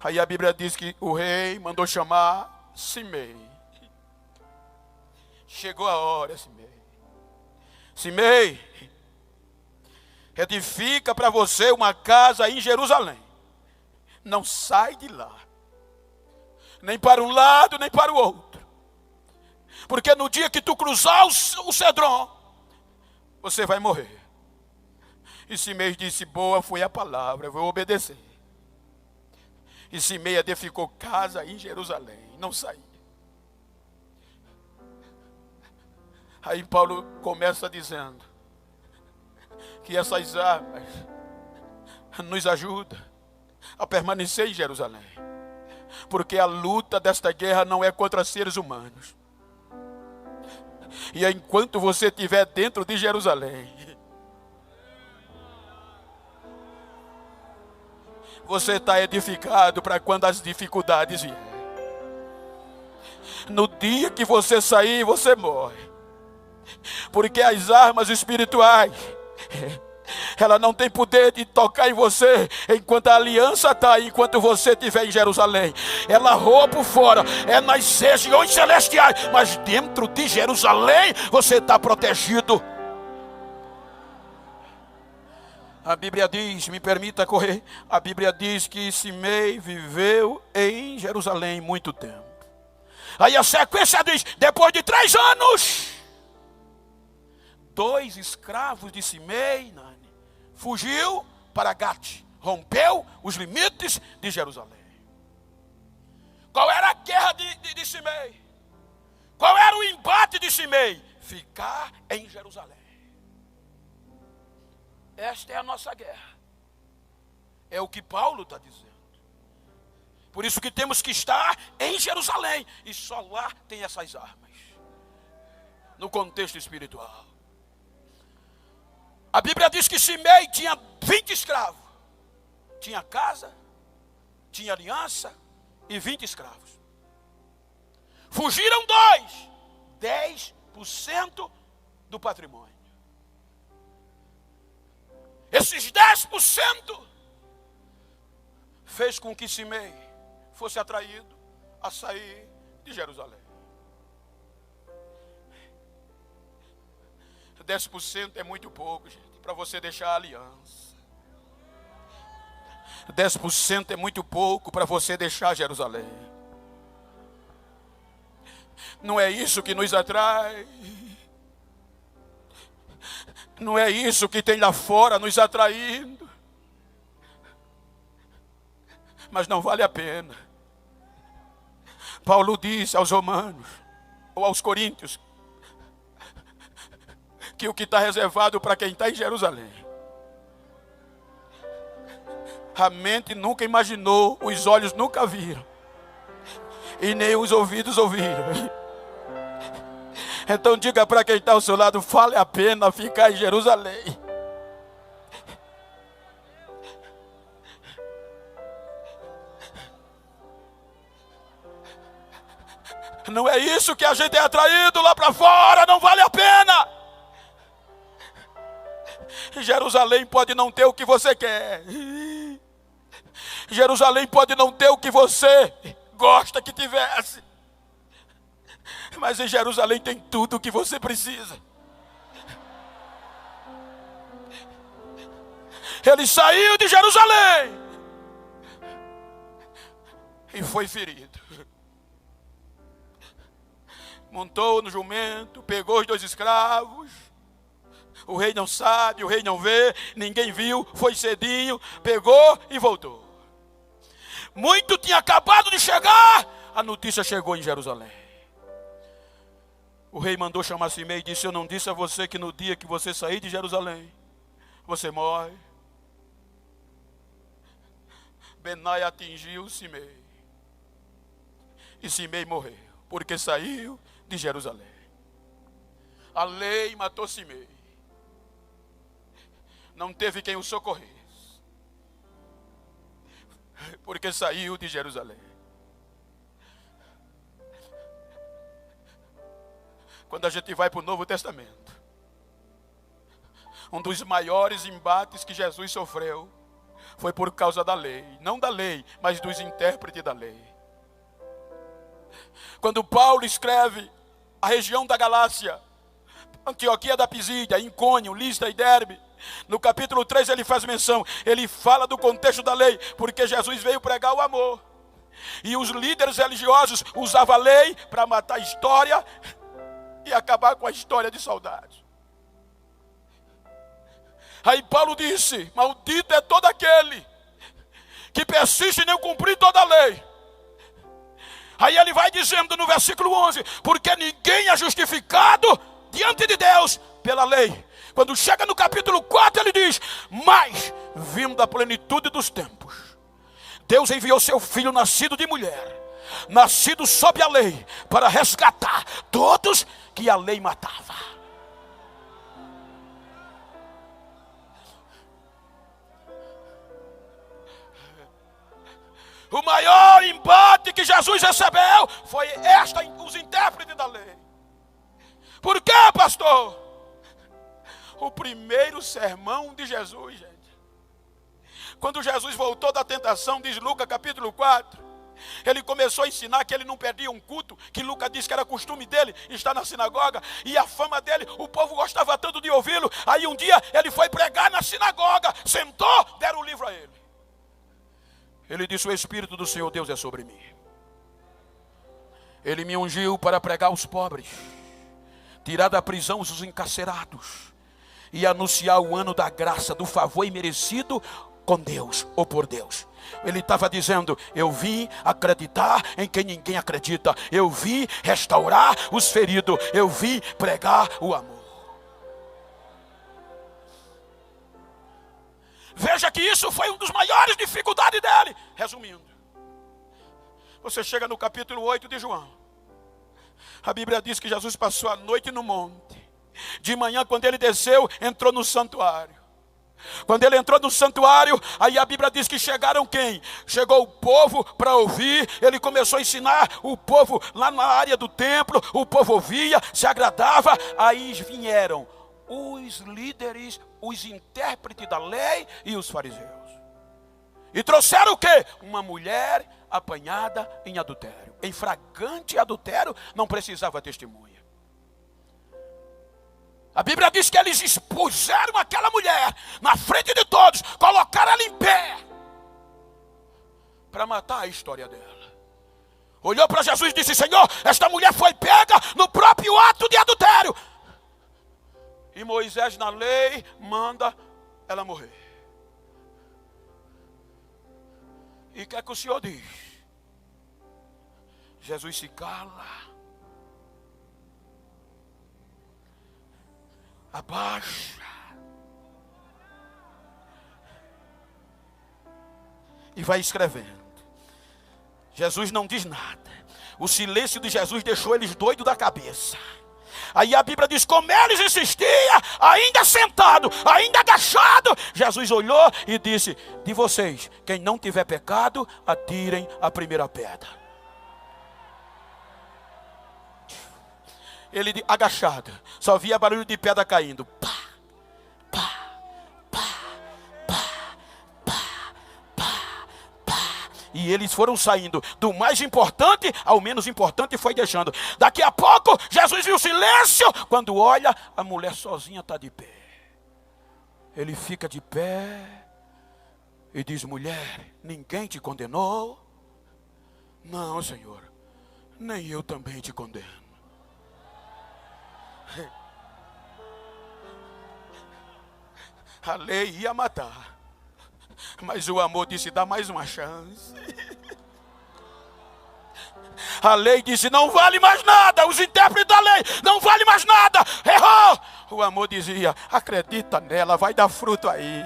Aí a Bíblia diz que o rei mandou chamar Simei. Chegou a hora, Simei. Simei, edifica para você uma casa em Jerusalém. Não sai de lá, nem para um lado, nem para o outro. Porque no dia que tu cruzar o Cedron, você vai morrer. E Simei disse: boa foi a palavra, eu vou obedecer. E Simei edificou casa em Jerusalém, não saía. Aí Paulo começa dizendo que essas armas nos ajudam a permanecer em Jerusalém. Porque a luta desta guerra não é contra seres humanos. E enquanto você estiver dentro de Jerusalém, você está edificado para quando as dificuldades vierem. No dia que você sair, você morre. Porque as armas espirituais, ela não tem poder de tocar em você enquanto a aliança está aí, enquanto você estiver em Jerusalém. Ela roa por fora, é nas regiões celestiais, mas dentro de Jerusalém você está protegido. A Bíblia diz, me permita correr, a Bíblia diz que Simei viveu em Jerusalém muito tempo. Aí a sequência diz, depois de 3 anos, 2 escravos de Simei fugiu para Gate, rompeu os limites de Jerusalém. Qual era a guerra de Simei? Qual era o embate de Simei? Ficar em Jerusalém. Esta é a nossa guerra. É o que Paulo está dizendo. Por isso que temos que estar em Jerusalém. E só lá tem essas armas. No contexto espiritual. A Bíblia diz que Simei tinha 20 escravos. Tinha casa, tinha aliança e 20 escravos. Fugiram 2, 10% do patrimônio. Esses 10% fez com que Simei fosse atraído a sair de Jerusalém. 10% é muito pouco, gente, para você deixar a aliança. 10% é muito pouco para você deixar Jerusalém. Não é isso que nos atrai. Não é isso que tem lá fora nos atraindo. Mas não vale a pena. Paulo disse aos romanos, ou aos coríntios, que o que está reservado para quem está em Jerusalém, a mente nunca imaginou, os olhos nunca viram, e nem os ouvidos ouviram. Então diga para quem está ao seu lado, vale a pena ficar em Jerusalém. Não é isso que a gente é atraído lá para fora, não vale a pena. Jerusalém pode não ter o que você quer. Jerusalém pode não ter o que você gosta que tivesse. Mas em Jerusalém tem tudo o que você precisa. Ele saiu de Jerusalém e foi ferido. Montou no jumento, pegou os 2 escravos. O rei não sabe, o rei não vê, ninguém viu, foi cedinho, pegou e voltou. Muito tinha acabado de chegar, a notícia chegou em Jerusalém. O rei mandou chamar Simei e disse, eu não disse a você que no dia que você sair de Jerusalém, você morre. Benai atingiu Simei. E Simei morreu, porque saiu de Jerusalém. A lei matou Simei. Não teve quem o socorresse, porque saiu de Jerusalém. Quando a gente vai para o Novo Testamento, um dos maiores embates que Jesus sofreu foi por causa da lei. Não da lei, mas dos intérpretes da lei. Quando Paulo escreve a região da Galácia, Antioquia da Pisídia, Icônio, Listra e Derbe, no capítulo 3 ele faz menção, ele fala do contexto da lei, porque Jesus veio pregar o amor. E os líderes religiosos usavam a lei para matar a história e acabar com a história de saudade. Aí Paulo disse: maldito é todo aquele que persiste em não cumprir toda a lei. Aí ele vai dizendo no versículo 11: porque ninguém é justificado diante de Deus pela lei. Quando chega no capítulo 4 ele diz: mas vindo da plenitude dos tempos, Deus enviou seu filho nascido de mulher, nascido sob a lei, para resgatar todos que a lei matava. O maior embate que Jesus recebeu foi os intérpretes da lei. Por quê, pastor? O primeiro sermão de Jesus, gente. Quando Jesus voltou da tentação, diz Lucas capítulo 4, ele começou a ensinar que ele não perdia um culto, que Lucas disse que era costume dele estar na sinagoga, e a fama dele, o povo gostava tanto de ouvi-lo. Aí um dia ele foi pregar na sinagoga, sentou, deram o livro a ele. Ele disse: o Espírito do Senhor Deus é sobre mim. Ele me ungiu para pregar aos pobres, tirar da prisão os encarcerados e anunciar o ano da graça, do favor imerecido com Deus ou por Deus. Ele estava dizendo: eu vim acreditar em quem ninguém acredita, eu vim restaurar os feridos, eu vim pregar o amor. Veja que isso foi uma das maiores dificuldades dele. Resumindo, você chega no capítulo 8 de João, a Bíblia diz que Jesus passou a noite no monte. De manhã, quando ele desceu, entrou no santuário. Quando ele entrou no santuário, aí a Bíblia diz que chegaram quem? Chegou o povo para ouvir. Ele começou a ensinar o povo lá na área do templo. O povo ouvia, se agradava. Aí vieram os líderes, os intérpretes da lei e os fariseus. E trouxeram o quê? Uma mulher apanhada em adultério. Em flagrante adultério, não precisava testemunha. A Bíblia diz que eles expuseram aquela mulher na frente de todos, colocaram ela em pé para matar a história dela. Olhou para Jesus e disse: Senhor, esta mulher foi pega no próprio ato de adultério. E Moisés na lei manda ela morrer. E o que é que o Senhor diz? Jesus se cala, abaixa e vai escrevendo. Jesus não diz nada. O silêncio de Jesus deixou eles doidos da cabeça. Aí a Bíblia diz: como eles insistiam, ainda sentado, ainda agachado, Jesus olhou e disse: de vocês, quem não tiver pecado, atirem a primeira pedra. Ele agachado, só via barulho de pedra caindo. Pá, pá, pá, pá, pá, pá, pá. E eles foram saindo do mais importante ao menos importante, foi deixando. Daqui a pouco Jesus viu o silêncio. Quando olha, a mulher sozinha está de pé. Ele fica de pé e diz: mulher, ninguém te condenou? Não, Senhor, nem eu também te condeno. A lei ia matar, mas o amor disse: dá mais uma chance. A lei disse: não vale mais nada. Os intérpretes da lei: não vale mais nada, errou. O amor dizia: acredita nela, vai dar fruto aí.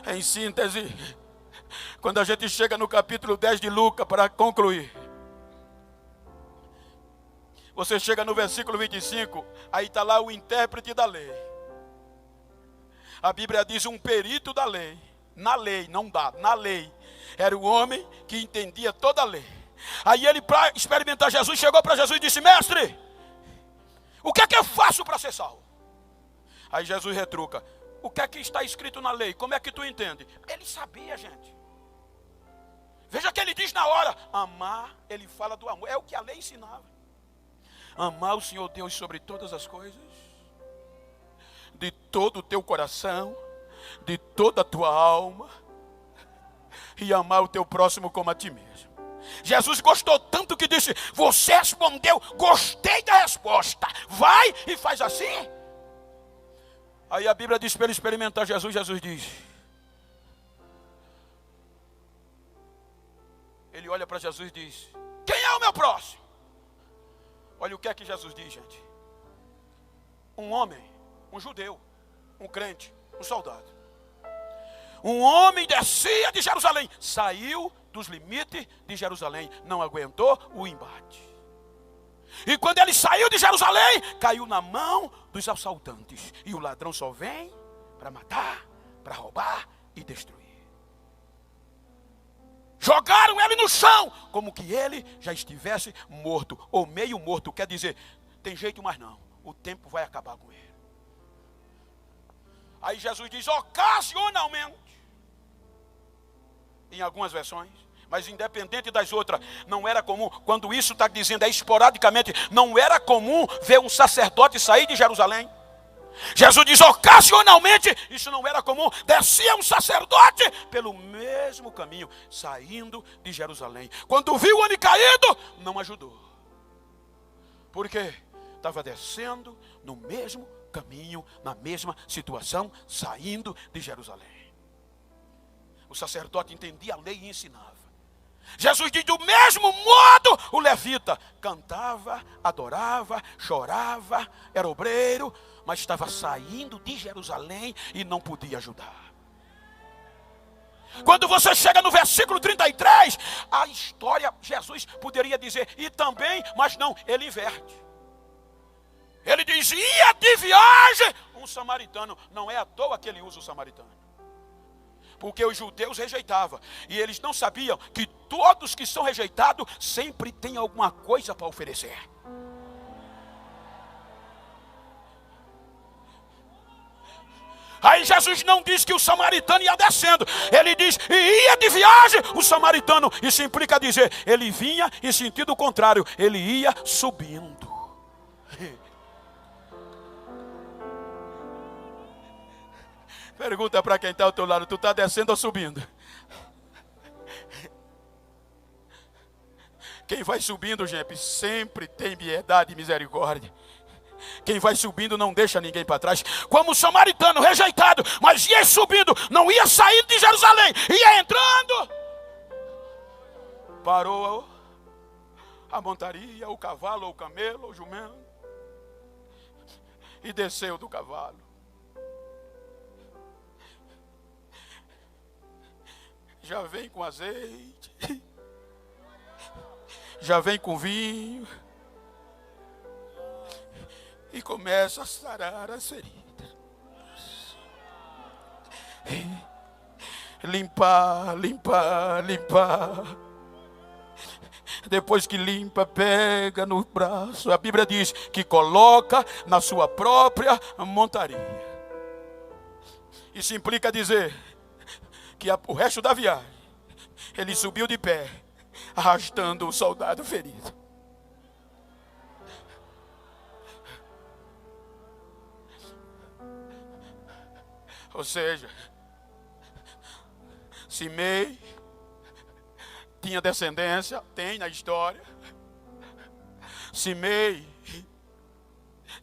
Em síntese, quando a gente chega no capítulo 10 de Lucas, para concluir, você chega no versículo 25, aí está lá o intérprete da lei. A Bíblia diz: um perito da lei. Na lei, não dá, na lei. Era o homem que entendia toda a lei. Aí ele, para experimentar Jesus, chegou para Jesus e disse: mestre, o que é que eu faço para ser salvo? Aí Jesus retruca: o que é que está escrito na lei? Como é que tu entende? Ele sabia, gente. Veja que ele diz na hora, amar, ele fala do amor. É o que a lei ensinava. Amar o Senhor Deus sobre todas as coisas, de todo o teu coração, de toda a tua alma, e amar o teu próximo como a ti mesmo. Jesus gostou tanto que disse, você respondeu, gostei da resposta, vai e faz assim. Aí a Bíblia diz para ele experimentar Jesus, Jesus diz, ele olha para Jesus e diz, quem é o meu próximo? Olha o que é que Jesus diz, gente. Um homem, um judeu, um crente, um soldado. Um homem descia de Jerusalém, saiu dos limites de Jerusalém, não aguentou o embate. E quando ele saiu de Jerusalém, caiu na mão dos assaltantes. E o ladrão só vem para matar, para roubar e destruir. Jogaram ele no chão, como que ele já estivesse morto, ou meio morto, quer dizer, tem jeito mais não, o tempo vai acabar com ele. Aí Jesus diz, ocasionalmente, em algumas versões, mas independente das outras, não era comum, quando isso está dizendo esporadicamente, não era comum ver um sacerdote sair de Jerusalém. Jesus diz, ocasionalmente, isso não era comum, descia um sacerdote pelo mesmo caminho, saindo de Jerusalém. Quando viu o homem caído, não ajudou. Por quê? Estava descendo no mesmo caminho, na mesma situação, saindo de Jerusalém. O sacerdote entendia a lei e ensinava. Jesus diz, do mesmo modo, o levita cantava, adorava, chorava, era obreiro, mas estava saindo de Jerusalém e não podia ajudar. Quando você chega no versículo 33, a história, Jesus poderia dizer, e também, mas não, ele inverte. Ele diz, ia de viagem um samaritano, não é à toa que ele usa o samaritano. Porque os judeus rejeitavam. E eles não sabiam que todos que são rejeitados sempre têm alguma coisa para oferecer. Aí Jesus não diz que o samaritano ia descendo. Ele diz, e ia de viagem o samaritano. Isso implica dizer, ele vinha em sentido contrário. Ele ia subindo. Pergunta para quem está ao teu lado, tu está descendo ou subindo? Quem vai subindo, gente, sempre tem piedade e misericórdia. Quem vai subindo não deixa ninguém para trás. Como o samaritano rejeitado, mas ia subindo, não ia saindo de Jerusalém, ia entrando. Parou a montaria, o cavalo, o camelo, o jumento, e desceu do cavalo. Já vem com azeite, já vem com vinho, e começa a sarar as feridas. Limpar, limpar, limpar. Depois que limpa, pega no braço. A Bíblia diz que coloca na sua própria montaria. Isso implica dizer que o resto da viagem, ele subiu de pé, arrastando o soldado ferido. Ou seja, Simei tinha descendência, tem na história. Simei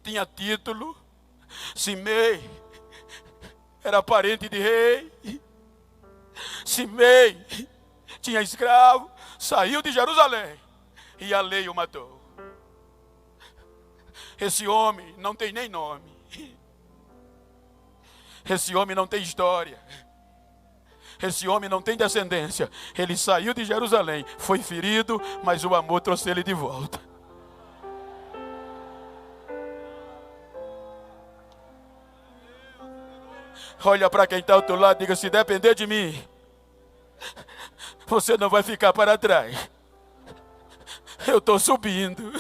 tinha título. Simei era parente de rei. Simei tinha escravo, saiu de Jerusalém e a lei o matou. Esse homem não tem nem nome. Esse homem não tem história. Esse homem não tem descendência. Ele saiu de Jerusalém, foi ferido, mas o amor trouxe ele de volta. Olha para quem está ao teu lado e diga, se depender de mim, você não vai ficar para trás. Eu estou subindo.